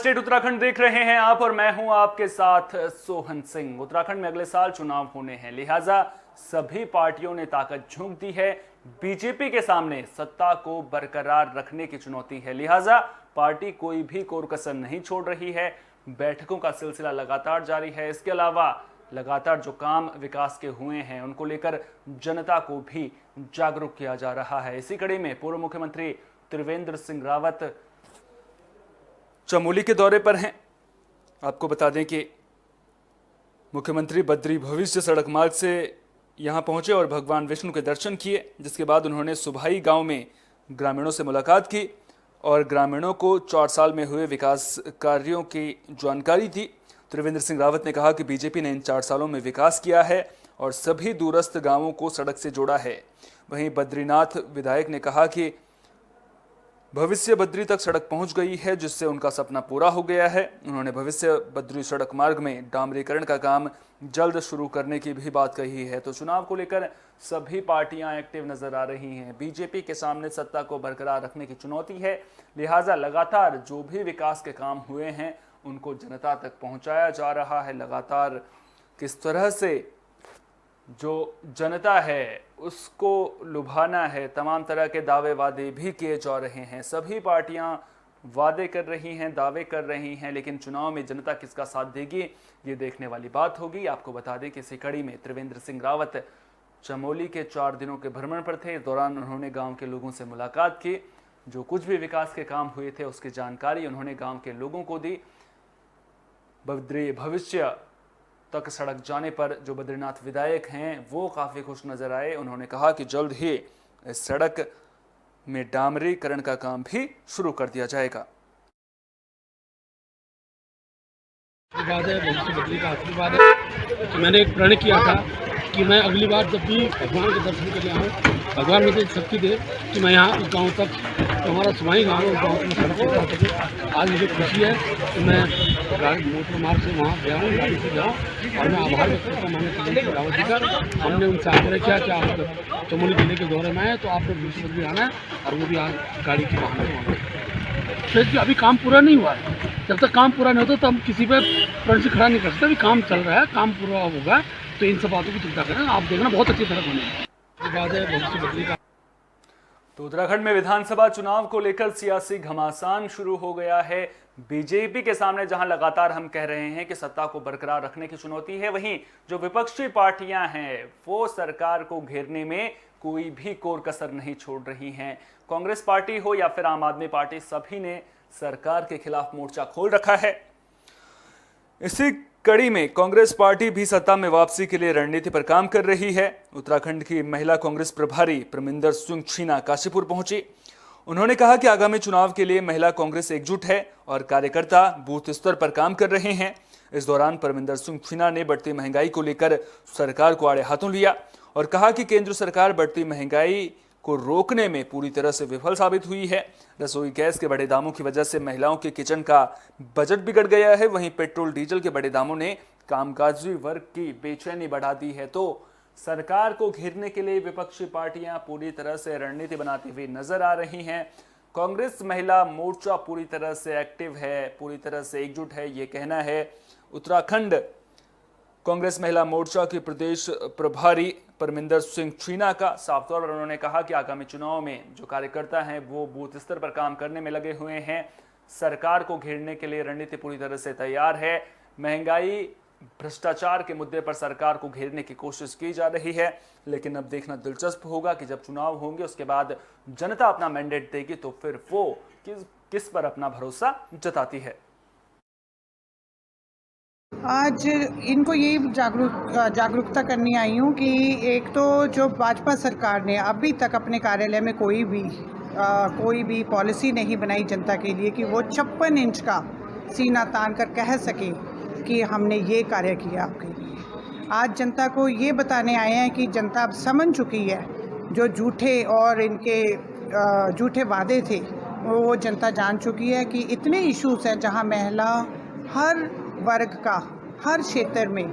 State Uttarakhand देख रहे हैं आप और मैं हूं आपके साथ सोहन सिंह। उत्तराखंड में अगले साल चुनाव होने हैं, लिहाजा सभी पार्टियों ने ताकत झोंक दी है। बीजेपी के सामने सत्ता को बरकरार रखने की चुनौती है, लिहाजा पार्टी कोई भी कोर कसर नहीं छोड़ रही है। बैठकों का सिलसिला लगातार जारी है। इसके अलावा लगातार जो काम विकास के हुए हैं उनको लेकर जनता को भी जागरूक किया जा रहा है। इसी कड़ी में पूर्व मुख्यमंत्री त्रिवेंद्र सिंह रावत चमोली के दौरे पर हैं। आपको बता दें कि मुख्यमंत्री बद्री भविष्य सड़क मार्ग से यहां पहुंचे और भगवान विष्णु के दर्शन किए, जिसके बाद उन्होंने सुभाई गांव में ग्रामीणों से मुलाकात की और ग्रामीणों को 4 साल में हुए विकास कार्यों की जानकारी दी। त्रिवेंद्र सिंह रावत ने कहा कि बीजेपी ने इन 4 सालों में विकास किया है और सभी दूरस्थ गांवों को सड़क से जोड़ा है। वहीं बद्रीनाथ विधायक ने कहा कि भविष्य बद्री तक सड़क पहुंच गई है, जिससे उनका सपना पूरा हो गया है। उन्होंने भविष्य बद्री सड़क मार्ग में डामरीकरण का काम जल्द शुरू करने की भी बात कही है। तो चुनाव को लेकर सभी पार्टियां एक्टिव नजर आ रही हैं। बीजेपी के सामने सत्ता को बरकरार रखने की चुनौती है, लिहाजा लगातार जो भी विकास के काम हुए हैं उनको जनता तक पहुंचाया जा रहा है। लगातार किस तरह से जो जनता है उसको लुभाना है, तमाम तरह के दावे वादे भी किए जा रहे हैं। सभी पार्टियां वादे कर रही हैं, दावे कर रही हैं, लेकिन चुनाव में जनता किसका साथ देगी ये देखने वाली बात होगी। आपको बता दें कि इसी कड़ी में त्रिवेंद्र सिंह रावत चमोली के 4 दिनों के भ्रमण पर थे। इस दौरान उन्होंने गांव के लोगों से मुलाकात की, जो कुछ भी विकास के काम हुए थे उसकी जानकारी उन्होंने गाँव के लोगों को दी। बद्री भविष्य तक सड़क जाने पर जो बद्रीनाथ विधायक हैं वो काफ़ी खुश नजर आए। उन्होंने कहा कि जल्द ही इस सड़क में डामरीकरण का काम भी शुरू कर दिया जाएगा। आशीर्वाद है कि मैंने एक प्रण किया था कि मैं अगली बार जब भी भगवान के दर्शन के लिए आऊँ, भगवान मुझे शक्ति दे कि मैं यहाँ उस गाँव तक, तो हमारा सुमाई गाँव है, उस गाँव में सड़क पहुँचा सकूँ। आज मुझे खुशी है कि मैं मोटर मार्ग से वहाँ गया हूँ, गाड़ी से जाऊँ, और मैं आभार व्यक्त करता हूँ माननीय त्रिवेंद्र रावत जी का। हमने उनसे आग्रह किया कि आप चमोली जिले के दौरे में आए तो आपने बिल्कुल भी आना है, और वो भी आज गाड़ी के वाहन में वहाँ तो अभी काम पूरा नहीं हुआ है। जब तक काम पूरा नहीं होता तो हम किसी पे प्रण से खड़ा नहीं कर सकते। अभी काम चल रहा है, काम पूरा होगा तो इन सब बातों की चिंता करें। आप देखना बहुत अच्छी सड़क होने है। तो उत्तराखंड में विधानसभा चुनाव को लेकर सियासी घमासान शुरू हो गया है। बीजेपी के सामने जहां लगातार हम कह रहे हैं कि सत्ता को बरकरार रखने की चुनौती है, वहीं जो विपक्षी पार्टियां हैं वो सरकार को घेरने में कोई भी कोर कसर नहीं छोड़ रही हैं। कांग्रेस पार्टी हो या फिर आम आदमी पार्टी, सभी ने सरकार के खिलाफ मोर्चा खोल रखा है। इसी कड़ी में कांग्रेस पार्टी भी सत्ता में वापसी के लिए रणनीति पर काम कर रही है। उत्तराखंड की महिला कांग्रेस प्रभारी परमिंदर सिंह छीना काशीपुर पहुंची। उन्होंने कहा कि आगामी चुनाव के लिए महिला कांग्रेस एकजुट है और कार्यकर्ता बूथ स्तर पर काम कर रहे हैं। इस दौरान परमिंदर सिंह छीना ने बढ़ती महंगाई को लेकर सरकार को आड़े हाथों लिया और कहा कि केंद्र सरकार बढ़ती महंगाई को रोकने में पूरी तरह से विफल साबित हुई है। रसोई गैस के बढ़े दामों की वजह से महिलाओं के किचन का बजट बिगड़ गया है। वहीं पेट्रोल डीजल के बढ़े दामों ने कामकाजी वर्ग की बेचैनी बढ़ा दी है। तो सरकार को घेरने के लिए विपक्षी पार्टियां पूरी तरह से रणनीति बनाती हुई नजर आ रही हैं। कांग्रेस महिला मोर्चा पूरी तरह से एक्टिव है, पूरी तरह से एकजुट है, ये कहना है उत्तराखंड कांग्रेस महिला मोर्चा के प्रदेश प्रभारी परमिंदर सिंह छीना का। साफ तौर पर उन्होंने कहा कि आगामी चुनाव में जो कार्यकर्ता हैं वो बूथ स्तर पर काम करने में लगे हुए हैं। सरकार को घेरने के लिए रणनीति पूरी तरह से तैयार है। महंगाई, भ्रष्टाचार के मुद्दे पर सरकार को घेरने की कोशिश की जा रही है, लेकिन अब देखना दिलचस्प होगा कि जब चुनाव होंगे उसके बाद जनता अपना मैंडेट देगी तो फिर वो किस पर अपना भरोसा जताती है। आज इनको यही जागरूकता करनी आई हूँ कि एक तो जो भाजपा सरकार ने अभी तक अपने कार्यालय में कोई भी पॉलिसी नहीं बनाई जनता के लिए कि वो 56 इंच का सीना तान कर कह सके कि हमने ये कार्य किया आपके लिए। आज जनता को ये बताने आए हैं कि जनता अब समझ चुकी है, जो झूठे और इनके झूठे वादे थे वो जनता जान चुकी है कि इतने इश्यूज हैं जहाँ महिला हर वर्ग का हर क्षेत्र में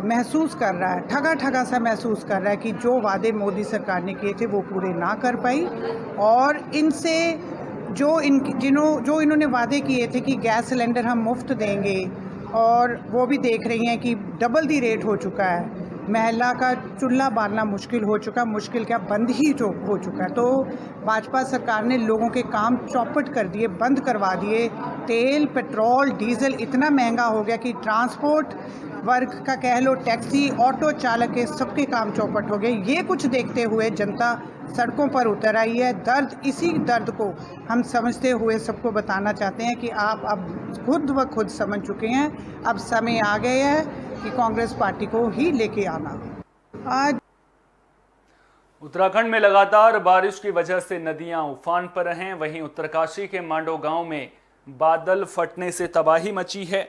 महसूस कर रहा है, ठगा सा महसूस कर रहा है कि जो वादे मोदी सरकार ने किए थे वो पूरे ना कर पाई और इनसे जो इन्होंने वादे किए थे कि गैस सिलेंडर हम मुफ्त देंगे, और वो भी देख रही हैं कि डबल दी रेट हो चुका है। महिला का चूल्हा बालना मुश्किल हो चुका, मुश्किल क्या बंद ही जो हो चुका है। तो भाजपा सरकार ने लोगों के काम चौपट कर दिए, बंद करवा दिए। तेल, पेट्रोल, डीजल इतना महंगा हो गया कि ट्रांसपोर्ट वर्ग का कह लो, टैक्सी, ऑटो चालक के सबके काम चौपट हो गए। ये कुछ देखते हुए जनता सड़कों पर उतर आई है। इसी दर्द को हम समझते हुए सबको बताना चाहते हैं कि आप अब खुद समझ चुके हैं। अब समय आ गया है कि कांग्रेस पार्टी को ही लेके आना। आज उत्तराखंड में लगातार बारिश की वजह से नदियां उफान पर हैं। वहीं उत्तरकाशी के मांडो गांव में बादल फटने से तबाही मची है।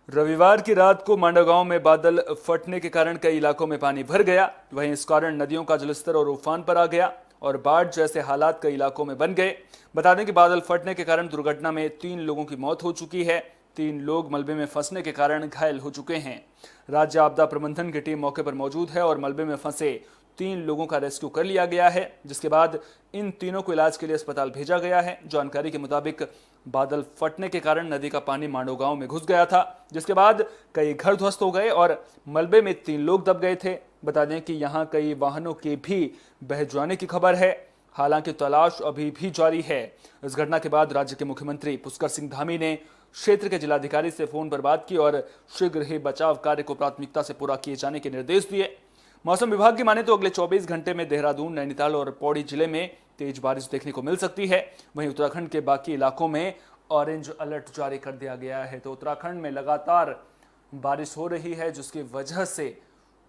रविवार की रात को मांडो गांव में बादल फटने के कारण कई इलाकों में पानी भर गया। वहीं इस कारण नदियों का जलस्तर और उफान पर आ गया और बाढ़ जैसे हालात कई इलाकों में बन गए। बता दें कि बादल फटने के कारण दुर्घटना में 3 लोगों की मौत हो चुकी है। 3 लोग मलबे में फंसने के कारण घायल हो चुके हैं। राज्य आपदा प्रबंधन की टीम मौके पर मौजूद है और मलबे में फंसे 3 लोगों का रेस्क्यू कर लिया गया है, जिसके बाद इन तीनों को इलाज के लिए अस्पताल भेजा गया है। जानकारी के मुताबिक बादल फटने के कारण नदी का पानी मांडो गांव में घुस गया था, जिसके बाद कई घर ध्वस्त हो गए और मलबे में 3 लोग दब गए थे। बता दें कि यहां कई वाहनों के भी बह जाने की खबर है। हालांकि तलाश अभी भी जारी है। इस घटना के बाद राज्य के मुख्यमंत्री पुष्कर सिंह धामी ने क्षेत्र के जिलाधिकारी से फोन पर बात की और शीघ्र ही बचाव कार्य को प्राथमिकता से पूरा किए जाने के निर्देश दिए। मौसम विभाग की माने तो अगले 24 घंटे में देहरादून, नैनीताल और पौड़ी जिले में तेज बारिश देखने को मिल सकती है। वहीं उत्तराखंड के बाकी इलाकों में ऑरेंज अलर्ट जारी कर दिया गया है। तो उत्तराखंड में लगातार बारिश हो रही है, जिसकी वजह से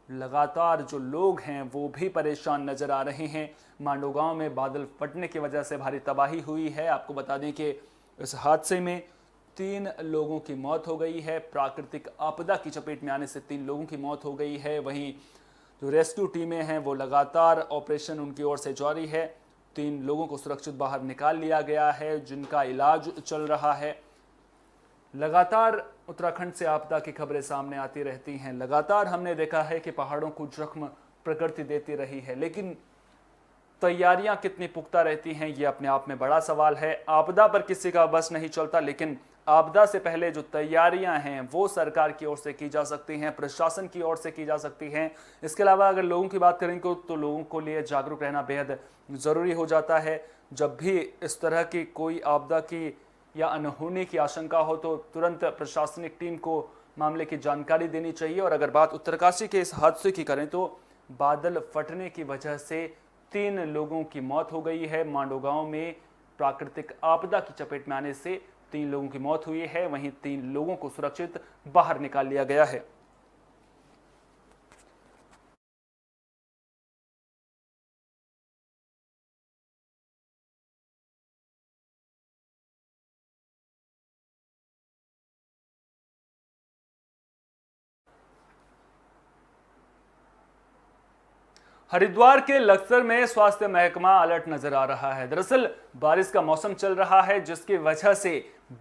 लगातार जो लोग हैं वो भी परेशान नजर आ रहे हैं। मांडो गांव में बादल फटने की वजह से भारी तबाही हुई है। आपको बता दें कि इस हादसे में 3 लोगों की मौत हो गई है। प्राकृतिक आपदा की चपेट में आने से 3 लोगों की मौत हो गई है। वहीं जो रेस्क्यू टीमें हैं वो लगातार ऑपरेशन उनकी ओर से जारी है। 3 लोगों को सुरक्षित बाहर निकाल लिया गया है, जिनका इलाज चल रहा है। लगातार उत्तराखंड से आपदा की खबरें सामने आती रहती हैं। लगातार हमने देखा है कि पहाड़ों को जख्म प्रकृति देती रही है, लेकिन तैयारियां कितनी पुख्ता रहती हैं ये अपने आप में बड़ा सवाल है। आपदा पर किसी का बस नहीं चलता, लेकिन आपदा से पहले जो तैयारियां हैं वो सरकार की ओर से की जा सकती हैं, प्रशासन की ओर से की जा सकती हैं। इसके अलावा अगर लोगों की बात करें तो लोगों को लिए जागरूक रहना बेहद ज़रूरी हो जाता है। जब भी इस तरह की कोई आपदा की या अनहोनी की आशंका हो तो तुरंत प्रशासनिक टीम को मामले की जानकारी देनी चाहिए। और अगर बात उत्तरकाशी के इस हादसे की करें तो बादल फटने की वजह से 3 लोगों की मौत हो गई है। मांडो गांव में प्राकृतिक आपदा की चपेट में आने से 3 लोगों की मौत हुई है। वहीं 3 लोगों को सुरक्षित बाहर निकाल लिया गया है। हरिद्वार के लक्सर में स्वास्थ्य महकमा अलर्ट नजर आ रहा है। दरअसल बारिश का मौसम चल रहा है, जिसकी वजह से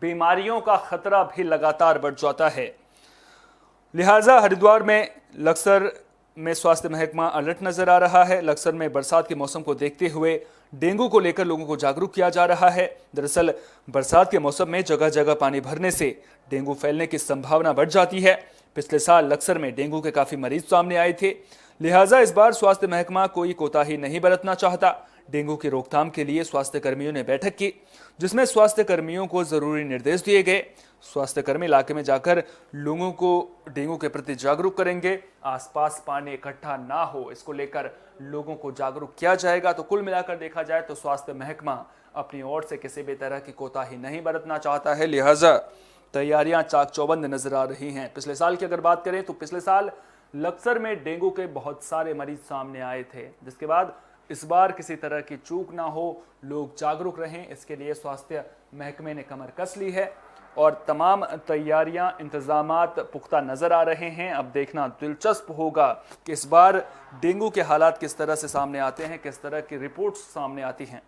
बीमारियों का खतरा भी लगातार बढ़ जाता है। लिहाजा हरिद्वार में लक्सर में स्वास्थ्य महकमा अलर्ट नजर आ रहा है। लक्सर में बरसात के मौसम को देखते हुए डेंगू को लेकर लोगों को जागरूक किया जा रहा है। दरअसल बरसात के मौसम में जगह जगह पानी भरने से डेंगू फैलने की संभावना बढ़ जाती है। पिछले साल लक्सर में डेंगू के काफी मरीज सामने आए थे। लिहाजा इस बार स्वास्थ्य महकमा कोई कोताही नहीं बरतना चाहता। डेंगू की रोकथाम के लिए स्वास्थ्य कर्मियों ने बैठक की, जिसमें स्वास्थ्य कर्मियों को जरूरी निर्देश दिए गए। स्वास्थ्य कर्मी इलाके में जाकर लोगों को डेंगू के प्रति जागरूक करेंगे। आसपास पानी इकट्ठा ना हो, इसको लेकर लोगों को जागरूक किया जाएगा। तो कुल मिलाकर देखा जाए तो स्वास्थ्य महकमा अपनी ओर से किसी भी तरह की कोताही नहीं बरतना चाहता है। लिहाजा तैयारियां चाक चौबंद नजर आ रही हैं। पिछले साल की अगर बात करें तो पिछले साल लक्सर में डेंगू के बहुत सारे मरीज सामने आए थे, जिसके बाद इस बार किसी तरह की चूक ना हो, लोग जागरूक रहें, इसके लिए स्वास्थ्य महकमे ने कमर कस ली है और तमाम तैयारियां, इंतजामात पुख्ता नजर आ रहे हैं। अब देखना दिलचस्प होगा कि इस बार डेंगू के हालात किस तरह से सामने आते हैं, किस तरह की रिपोर्ट्स सामने आती हैं।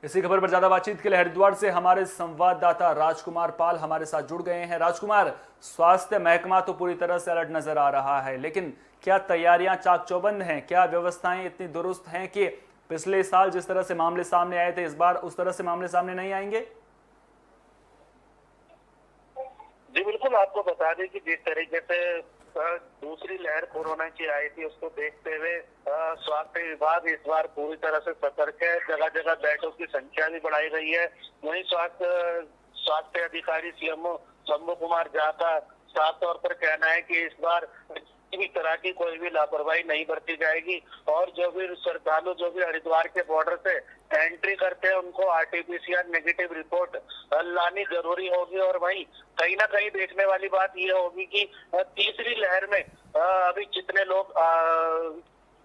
इसी खबर पर ज्यादा बातचीत के लिए हरिद्वार से हमारे संवाददाता राजकुमार पाल हमारे साथ जुड़ गए हैं। राजकुमार, स्वास्थ्य महकमा तो पूरी तरह से अलर्ट नजर आ रहा है, लेकिन क्या तैयारियां चाक चौबंद हैं? क्या व्यवस्थाएं इतनी दुरुस्त हैं कि पिछले साल जिस तरह से मामले सामने आए थे इस बार उस तरह से मामले सामने नहीं आएंगे? जी बिल्कुल, आपको बता दें कि जिस तरीके से दूसरी लहर कोरोना की आई थी उसको देखते हुए स्वास्थ्य विभाग इस बार पूरी तरह से सतर्क है। जगह जगह बेडों की संख्या भी बढ़ाई गई है। वहीं स्वास्थ्य अधिकारी सीएमओ शंभू कुमार झा का साफ तौर पर कहना है कि इस बार किसी भी तरह की कोई भी लापरवाही नहीं बरती जाएगी और जो भी श्रद्धालु जो भी हरिद्वार के बॉर्डर से एंट्री करते हैं उनको आरटीपीसीआर नेगेटिव रिपोर्ट लानी जरूरी होगी। और वहीं कहीं ना कहीं देखने वाली बात यह होगी कि तीसरी लहर में अभी कितने लोग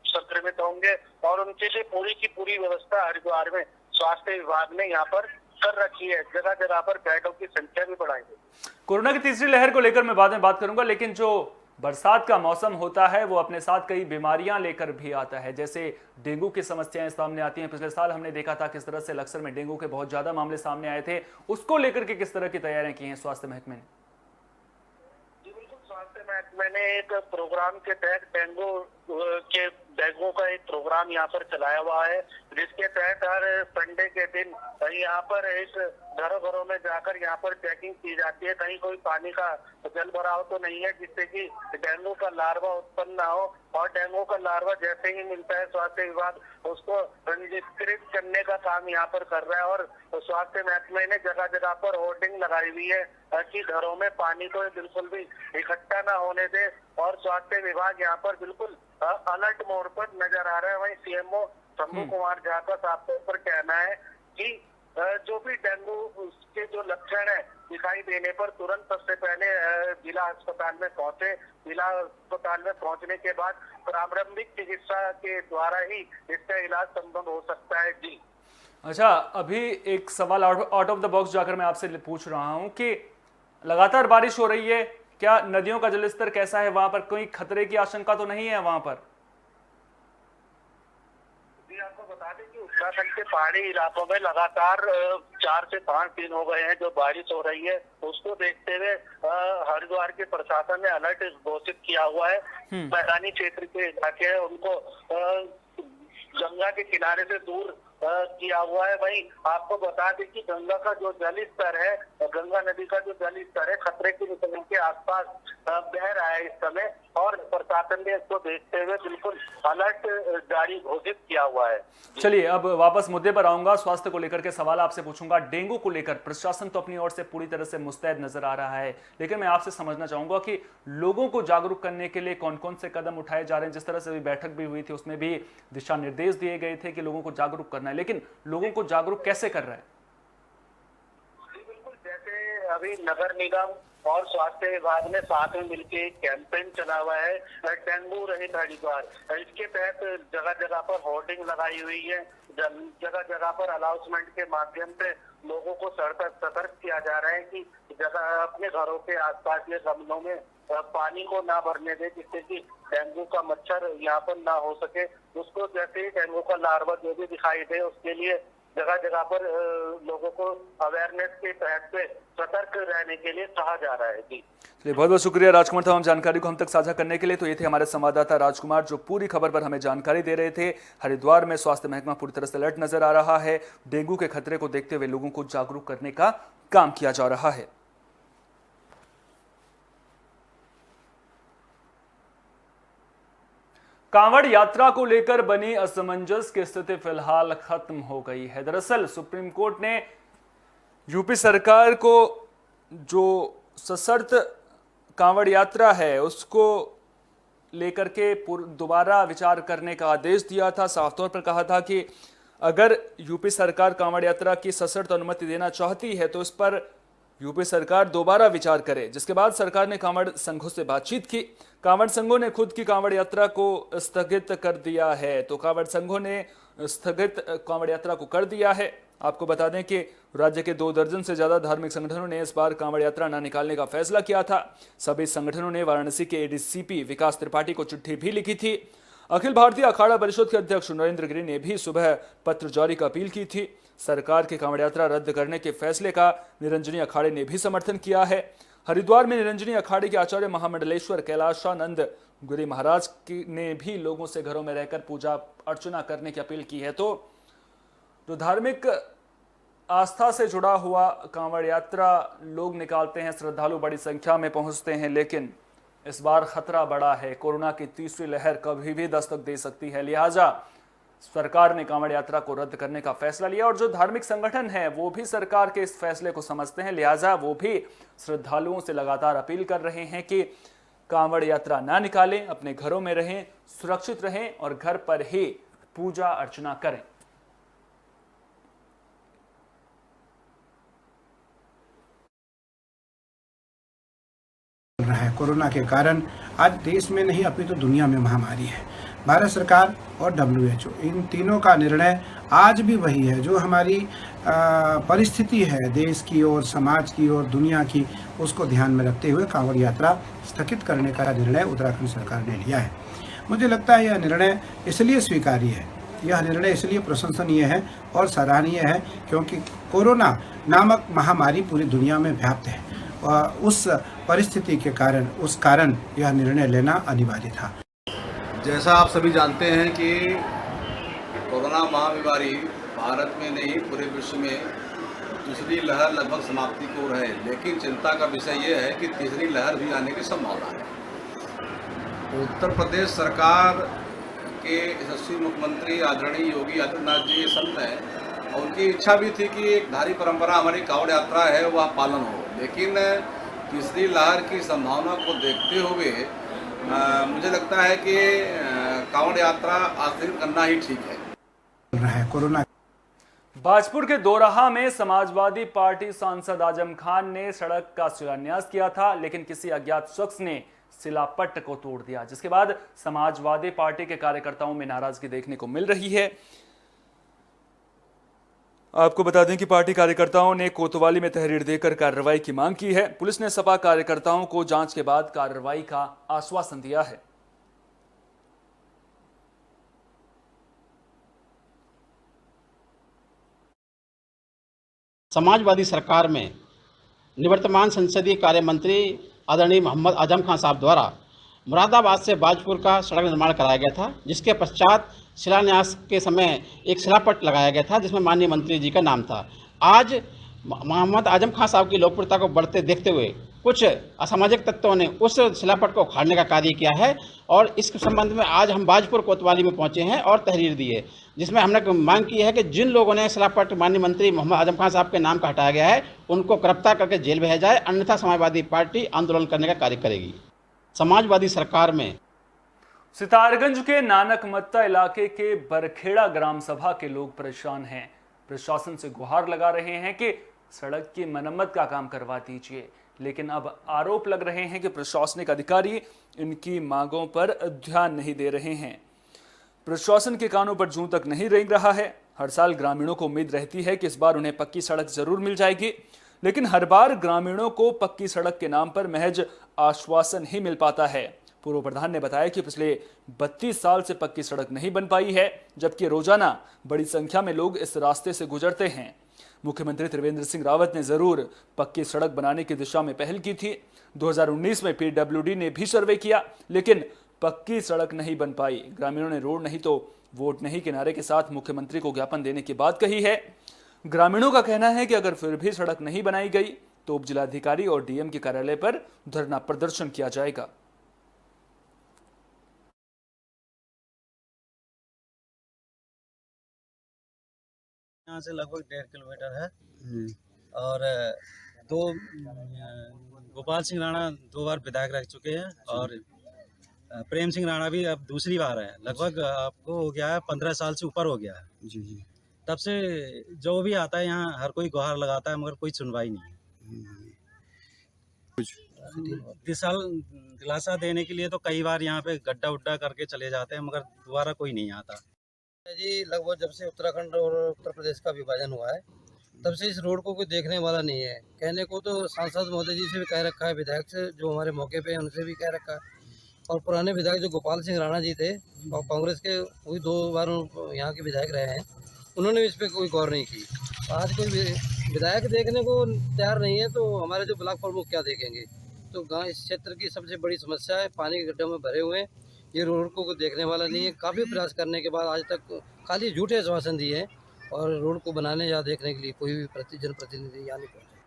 संक्रमित होंगे और उनके लिए पूरी की पूरी व्यवस्था हरिद्वार में स्वास्थ्य विभाग ने यहाँ पर कर रखी है। जगह जगह पर बेडों की संख्या भी बढ़ाई गई। कोरोना की तीसरी लहर को लेकर मैं बाद में बात करूंगा, लेकिन जो बरसात का मौसम होता है वो अपने साथ कई बीमारियां लेकर भी आता है, जैसे डेंगू की समस्याएं सामने आती हैं। पिछले साल हमने देखा था किस तरह से लक्सर में डेंगू के बहुत ज्यादा मामले सामने आए थे। उसको लेकर के किस तरह की तैयारियां की हैं स्वास्थ्य महकमे ने? स्वास्थ्य महकमे ने एक प्रोग्राम के तहत डेंगू का एक प्रोग्राम यहाँ पर चलाया हुआ है, जिसके तहत हर संडे के दिन यहाँ पर एक घरों में जाकर यहाँ पर चेकिंग की जाती है कहीं कोई पानी का जल भराव तो नहीं है जिससे कि डेंगू का लार्वा उत्पन्न ना हो। और डेंगू का लार्वा जैसे ही मिलता है स्वास्थ्य विभाग उसको निष्क्रिय करने का काम यहाँ पर कर रहा है। और स्वास्थ्य महकमे ने जगह जगह पर होर्डिंग लगाई हुई है कि घरों में पानी को बिल्कुल भी इकट्ठा ना होने दे। और स्वास्थ्य विभाग यहाँ पर बिल्कुल अलर्ट मोड पर नजर आ रहा है। वहीं सीएमओ शंभू कुमार झा का साफ तौर पर कहना है कि जो भी डेंगू के जो लक्षण है दिखाई देने पर तुरंत सबसे पहले जिला अस्पताल में पहुंचे। जिला अस्पताल में पहुंचने के बाद प्रारंभिक चिकित्सा के द्वारा ही इसका इलाज संभव हो सकता है। जी अच्छा, अभी एक सवाल आउट ऑफ द बॉक्स जाकर मैं आपसे पूछ रहा हूं कि लगातार बारिश हो रही है, क्या नदियों का जलस्तर कैसा है वहां पर? कोई खतरे की आशंका तो नहीं है वहां पर? आपको बता दें कि उत्तराखंड के पहाड़ी इलाकों में लगातार 4 से 5 दिन हो गए हैं जो बारिश हो रही है। उसको देखते हुए हरिद्वार के प्रशासन ने अलर्ट घोषित किया हुआ है। मैदानी क्षेत्र के इलाके हैं उनको गंगा के किनारे से दूर किया हुआ है। वहीं आपको बता दें कि गंगा का जो जल स्तर है, गंगा नदी का जो जल स्तर है खतरे के निशान के आसपास बह रहा है इस समय। और प्रशासन ने इसको देखते हुए बिल्कुल अलर्ट जारी घोषित किया हुआ है। चलिए, अब वापस मुद्दे पर आऊंगा। स्वास्थ्य को लेकर के सवाल आपसे पूछूंगा। डेंगू को लेकर प्रशासन तो अपनी ओर से पूरी तरह से मुस्तैद नजर आ रहा है, लेकिन मैं आपसे समझना चाहूंगा कि लोगों को जागरूक करने के लिए कौन कौन से कदम उठाए जा रहे हैं? जिस तरह से बैठक भी हुई थी उसमें भी दिशा निर्देश दिए गए थे कि लोगों को जागरूक करना है, लेकिन लोगों को जागरूक कैसे कर रहा है? बिल्कुल, जैसे अभी नगर निगम और स्वास्थ्य विभाग ने साथ में मिलकर एक कैंपेन चला हुआ है डेंगू रहित हरिद्वार। इसके तहत जगह जगह पर होर्डिंग लगाई हुई है। जगह जगह पर अनाउंसमेंट के माध्यम से लोगों को सतर्क किया जा रहा है कि जगह अपने घरों के आसपास के गमलों में पानी को ना भरने दे जिससे कि डेंगू का मच्छर यहाँ पर ना हो सके। उसको जैसे ही डेंगू का लार्वा जो भी दिखाई दे उसके लिए जगह जगह पर लोगों को अवेयरनेस के तहत से सतर्क रहने के लिए कहा जा रहा है। जी चलिए, बहुत बहुत शुक्रिया राजकुमार तमाम जानकारी को हम तक साझा करने के लिए। तो ये थे हमारे संवाददाता राजकुमार जो पूरी खबर पर हमें जानकारी दे रहे थे। हरिद्वार में स्वास्थ्य महकमा पूरी तरह से अलर्ट नजर आ रहा है। डेंगू के खतरे को देखते हुए लोगों को जागरूक करने का काम किया जा रहा है। कांवड़ यात्रा को लेकर बनी असमंजस की स्थिति फिलहाल खत्म हो गई है। दरअसल सुप्रीम कोर्ट ने यूपी सरकार को जो सशर्त कांवड़ यात्रा है उसको लेकर के दोबारा विचार करने का आदेश दिया था। साफ तौर पर कहा था कि अगर यूपी सरकार कांवड़ यात्रा की सशर्त अनुमति देना चाहती है तो इस पर यूपी सरकार दोबारा विचार करे। जिसके बाद सरकार ने कांवड़ संघों से बातचीत की। कांवड़ संघों ने खुद की कांवड़ यात्रा को स्थगित कर दिया है। तो कांवड़ संघों ने स्थगित कांवड़ यात्रा को कर दिया है। आपको बता दें कि राज्य के 2 दर्जन से ज्यादा धार्मिक संगठनों ने इस बार कांवड़ यात्रा न निकालने का फैसला किया था। सभी संगठनों ने वाराणसी के एडीसीपी विकास त्रिपाठी को चिट्ठी भी लिखी थी। अखिल भारतीय अखाड़ा परिषद के अध्यक्ष नरेंद्र गिरि ने भी सुबह पत्र जारी कर अपील की थी। सरकार की कांवड़ यात्रा रद्द करने के फैसले का निरंजनी अखाड़े ने भी समर्थन किया है। हरिद्वार में निरंजनी अखाड़े के आचार्य महामंडलेश्वर कैलाशानंद गुरी महाराज ने भी लोगों से घरों में रहकर पूजा अर्चना करने की अपील की है। तो जो धार्मिक आस्था से जुड़ा हुआ कांवड़ यात्रा लोग निकालते हैं, श्रद्धालु बड़ी संख्या में पहुंचते हैं, लेकिन इस बार खतरा बड़ा है। कोरोना की तीसरी लहर कभी भी दस्तक दे सकती है, लिहाजा सरकार ने कांवड़ यात्रा को रद्द करने का फैसला लिया। और जो धार्मिक संगठन है वो भी सरकार के इस फैसले को समझते हैं, लिहाजा वो भी श्रद्धालुओं से लगातार अपील कर रहे हैं कि कांवड़ यात्रा ना निकालें, अपने घरों में रहें, सुरक्षित रहें और घर पर ही पूजा अर्चना करें। रहा है कोरोना के कारण आज देश में नहीं अपितु तो दुनिया में महामारी है। भारत सरकार और WHO इन तीनों का निर्णय आज भी वही है। जो हमारी परिस्थिति है देश की और समाज की और दुनिया की, उसको ध्यान में रखते हुए कांवड़ यात्रा स्थगित करने का निर्णय उत्तराखंड सरकार ने लिया है। मुझे लगता है यह निर्णय इसलिए स्वीकार्य है, यह निर्णय इसलिए प्रशंसनीय है और सराहनीय है क्योंकि कोरोना नामक महामारी पूरी दुनिया में व्याप्त है और उस परिस्थिति के कारण यह निर्णय लेना अनिवार्य था। जैसा आप सभी जानते हैं कि कोरोना महामारी भारत में नहीं पूरे विश्व में दूसरी लहर लगभग समाप्ति को है, लेकिन चिंता का विषय यह है कि तीसरी लहर भी आने की संभावना है। उत्तर प्रदेश सरकार के यशस्वी मुख्यमंत्री आदरणीय योगी आदित्यनाथ जी संत हैं और उनकी इच्छा भी थी कि एक धार्मिक परंपरा हमारी कांवड़ यात्रा है वह पालन हो, लेकिन तीसरी लहर की संभावना को देखते हुए मुझे लगता है कि कांवड़ यात्रा स्थगित करना ही ठीक है। कोरोना बाजपुर के दोराहा में समाजवादी पार्टी सांसद आजम खान ने सड़क का शिलान्यास किया था, लेकिन किसी अज्ञात शख्स ने शिलापट्ट को तोड़ दिया, जिसके बाद समाजवादी पार्टी के कार्यकर्ताओं में नाराजगी देखने को मिल रही है। आपको बता दें कि पार्टी कार्यकर्ताओं ने कोतवाली में तहरीर देकर कार्रवाई की मांग की है। पुलिस ने सपा कार्यकर्ताओं को जांच के बाद कार्रवाई का आश्वासन दिया है। समाजवादी सरकार में निवर्तमान संसदीय कार्य मंत्री आदरणीय मोहम्मद आजम खान साहब द्वारा मुरादाबाद से बाजपुर का सड़क निर्माण कराया गया था, जिसके पश्चात शिलान्यास के समय एक शिलापट लगाया गया था जिसमें माननीय मंत्री जी का नाम था। आज मोहम्मद आजम खान साहब की लोकप्रियता को बढ़ते देखते हुए कुछ असामाजिक तत्वों ने उस शिलापट को उखाड़ने का कार्य किया है और इस संबंध में आज हम बाजपुर कोतवाली में पहुंचे हैं और तहरीर दी है, जिसमें हमने मांग की है कि जिन लोगों ने शिलापट माननीय मंत्री मोहम्मद आजम खान साहब के नाम का हटाया गया है उनको गिरफ्तार करके जेल भेजा जाए, अन्यथा समाजवादी पार्टी आंदोलन करने का कार्य करेगी। समाजवादी सरकार में सितारगंज के नानक मत्ता इलाके के बरखेड़ा ग्राम सभा के लोग परेशान हैं। प्रशासन से गुहार लगा रहे हैं कि सड़क की मरम्मत का काम करवा दीजिए, लेकिन अब आरोप लग रहे हैं कि प्रशासनिक अधिकारी इनकी मांगों पर ध्यान नहीं दे रहे हैं। प्रशासन के कानों पर जूं तक नहीं रेंग रहा है। हर साल ग्रामीणों को उम्मीद रहती है कि इस बार उन्हें पक्की सड़क जरूर मिल जाएगी, लेकिन हर बार ग्रामीणों को पक्की सड़क के नाम पर महज आश्वासन ही मिल पाता है। पूर्व प्रधान ने बताया कि पिछले 32 साल से पक्की सड़क नहीं बन पाई है, जबकि रोजाना बड़ी संख्या में लोग इस रास्ते से गुजरते हैं। मुख्यमंत्री त्रिवेंद्र सिंह रावत ने जरूर पक्की सड़क बनाने की दिशा में पहल की थी। 2019 में PWD ने भी सर्वे किया, लेकिन पक्की सड़क नहीं बन पाई। ग्रामीणों ने रोड नहीं तो वोट नहीं के नारे के साथ मुख्यमंत्री को ज्ञापन देने की बात कही है। ग्रामीणों का कहना है कि अगर फिर भी सड़क नहीं बनाई गई तो उप जिलाधिकारी और DM के कार्यालय पर धरना प्रदर्शन किया जाएगा। यहाँ से लगभग 1.5 किलोमीटर है और गोपाल सिंह राणा 2 बार विधायक रह चुके हैं और प्रेम सिंह राणा भी अब दूसरी बार है। लगभग आपको हो गया है 15 साल से ऊपर हो गया है जी। तब से जो भी आता है यहाँ हर कोई गुहार लगाता है, मगर कोई सुनवाई नहीं है। दिलासा देने के लिए तो कई बार यहाँ पे गड्ढा उड्ढा करके चले जाते हैं, मगर दोबारा कोई नहीं आता जी। लगभग जब से उत्तराखंड और उत्तर प्रदेश का विभाजन हुआ है तब से इस रोड को कोई देखने वाला नहीं है। कहने को तो सांसद महोदय जी से भी कह रखा है, विधायक से जो हमारे मौके पे हैं उनसे भी कह रखा है, और पुराने विधायक जो गोपाल सिंह राणा जी थे और कांग्रेस के वही 2 बार यहाँ के विधायक रहे हैं, उन्होंने भी इस पर कोई गौर नहीं की। आज कोई विधायक देखने को तैयार नहीं है तो हमारे जो ब्लॉक प्रमुख क्या देखेंगे। तो गांव इस क्षेत्र की सबसे बड़ी समस्या है, पानी के गड्ढों में भरे हुए हैं। ये रोड को देखने वाला नहीं है। काफ़ी प्रयास करने के बाद आज तक खाली झूठे आश्वासन दिए हैं और रोड को बनाने या देखने के लिए कोई भी जनप्रतिनिधि यहाँ नहीं पहुँचे।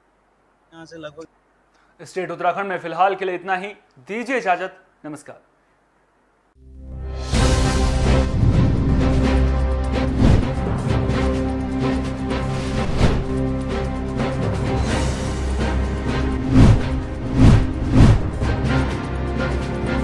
यहाँ से लगभग स्टेट उत्तराखंड में फिलहाल के लिए इतना ही। दीजिए इजाजत। नमस्कार।